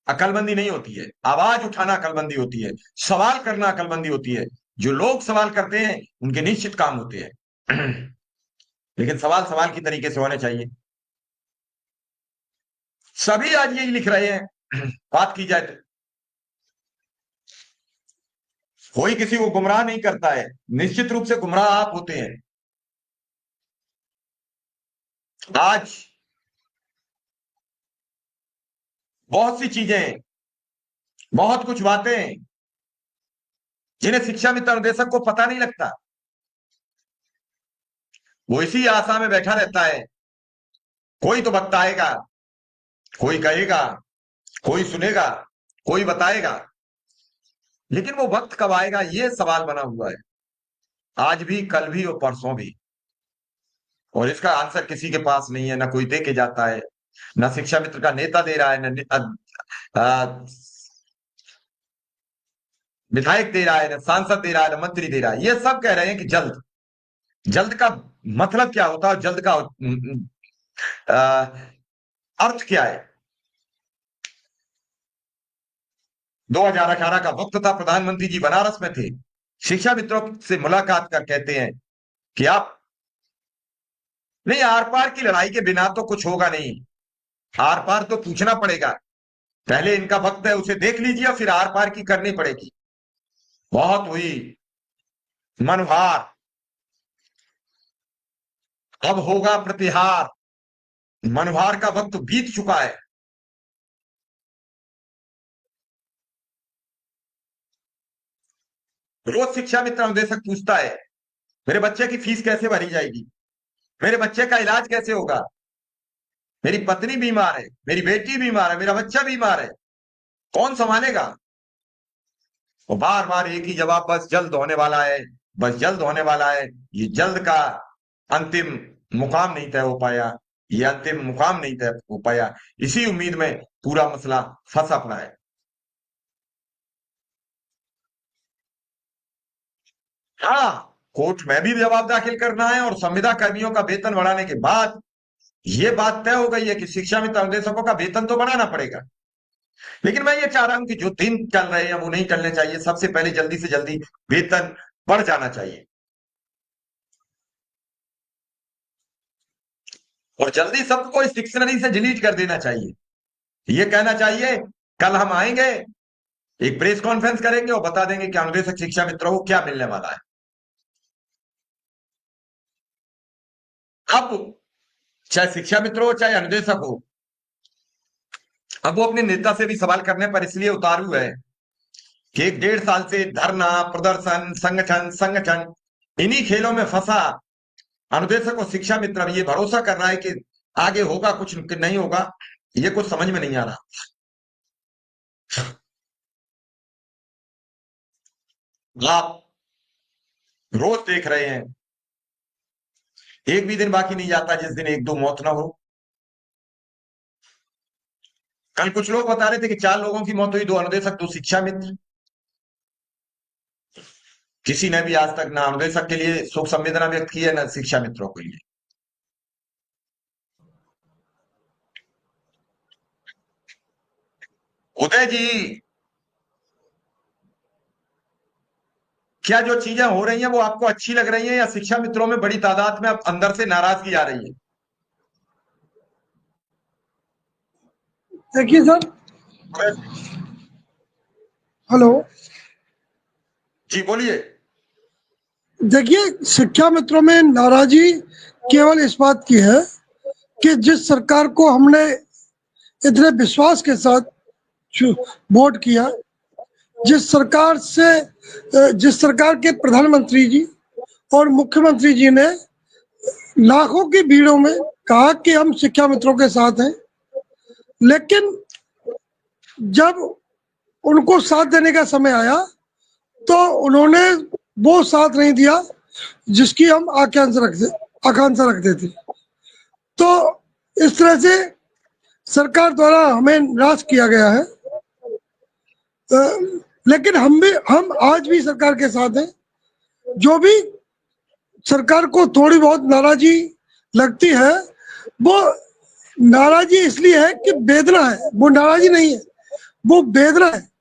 अकलमंदी नहीं होती है, आवाज उठाना अकलमंदी होती है, सवाल करना अकलमंदी होती है। जो लोग सवाल करते हैं उनके निश्चित काम होते हैं। लेकिन सवाल सवाल की तरीके से होने चाहिए। सभी आज यही लिख रहे हैं। बात की जाए तो कोई किसी को गुमराह नहीं करता है, निश्चित रूप से गुमराह आप होते हैं। आज बहुत सी चीजें, बहुत कुछ बातें जिन्हें शिक्षा मित्र अनुदेशक को पता नहीं लगता, वो इसी आशा में बैठा रहता है कोई तो बताएगा, कोई कहेगा, कोई सुनेगा, कोई बताएगा। लेकिन वो वक्त कब आएगा, ये सवाल बना हुआ है, आज भी, कल भी और परसों भी। और इसका आंसर किसी के पास नहीं है, ना कोई दे के जाता है, ना शिक्षा मित्र का नेता दे रहा है, ना विधायक दे रहा है, ना सांसद दे रहा है, ना मंत्री दे रहा है। ये सब कह रहे हैं कि जल्द। जल्द का मतलब क्या होता है, जल्द का अर्थ क्या है? 2018 का वक्त था, प्रधानमंत्री जी बनारस में थे, शिक्षा मित्रों से मुलाकात कर कहते हैं कि आप नहीं, आर पार की लड़ाई के बिना तो कुछ होगा नहीं, आर पार तो पूछना पड़ेगा। पहले इनका वक्त है, उसे देख लीजिए, फिर आर पार की करनी पड़ेगी। बहुत हुई मनहार, अब होगा प्रतिहार। मनहार का वक्त बीत चुका है। रोज शिक्षा मित्र अनुदेशक पूछता है मेरे बच्चे की फीस कैसे भरी जाएगी, मेरे बच्चे का इलाज कैसे होगा, मेरी पत्नी बीमार है, मेरी बेटी बीमार है, मेरा बच्चा बीमार है, कौन संभालेगा? वो बार बार एक ही जवाब, बस जल्द होने वाला है, बस जल्द होने वाला है। ये जल्द का अंतिम मुकाम नहीं तय हो पाया, ये अंतिम मुकाम नहीं तय हो पाया। इसी उम्मीद में पूरा मसला फंसा पड़ा है। हाँ, कोर्ट में भी जवाब दाखिल करना है, और संविदा कर्मियों का वेतन बढ़ाने के बाद ये बात तय हो गई है कि शिक्षा मित्र अनुदेशकों का वेतन तो बढ़ाना पड़ेगा। लेकिन मैं ये चाह रहा हूं कि जो दिन चल रहे हैं वो नहीं चलने चाहिए। सबसे पहले जल्दी से जल्दी वेतन बढ़ जाना चाहिए, और जल्दी सबको इस डिक्शनरी से डिलीट कर देना चाहिए। ये कहना चाहिए कल हम आएंगे, एक प्रेस कॉन्फ्रेंस करेंगे और बता देंगे कि अनुदेशक शिक्षा मित्रों को क्या मिलने वाला है। अब चाहे शिक्षा मित्र हो चाहे अनुदेशक हो, अब वो अपने नेता से भी सवाल करने पर इसलिए उतारू है कि 1-1.5 साल से धरना, प्रदर्शन, संगठन संगठन, इन्हीं खेलों में फंसा अनुदेशक और शिक्षा मित्र अब ये भरोसा कर रहा है कि आगे होगा कुछ कि नहीं होगा, ये कुछ समझ में नहीं आ रहा। आप रोज देख रहे हैं, एक भी दिन बाकी नहीं जाता जिस दिन 1-2 मौत ना हो। कल कुछ लोग बता रहे थे कि 4 लोगों की मौत हुई, 2 अनुदेशक 2 शिक्षा मित्र। किसी ने भी आज तक ना अनुदेशक के लिए शोक संवेदना व्यक्त की है, ना शिक्षा मित्रों के लिए। उदय जी, क्या जो चीजें हो रही हैं वो आपको अच्छी लग रही हैं, या शिक्षा मित्रों में बड़ी तादाद में अब अंदर से नाराजगी आ रही है? देखिए सर, हेलो, जी बोलिए। देखिए शिक्षा मित्रों में नाराजगी केवल इस बात की है कि जिस सरकार को हमने इतने विश्वास के साथ वोट किया, जिस सरकार से जिस सरकार के प्रधानमंत्री जी और मुख्यमंत्री जी ने लाखों की भीड़ों में कहा कि हम शिक्षा मित्रों के साथ हैं, लेकिन जब उनको साथ देने का समय आया तो उन्होंने वो साथ नहीं दिया जिसकी हम आकांक्षा रखते थे। तो इस तरह से सरकार द्वारा हमें निराश किया गया है। लेकिन हम आज भी सरकार के साथ हैं। जो भी सरकार को थोड़ी बहुत नाराजगी लगती है, वो नाराजगी इसलिए है कि वेदना है, वो नाराजगी नहीं है, वो वेदना है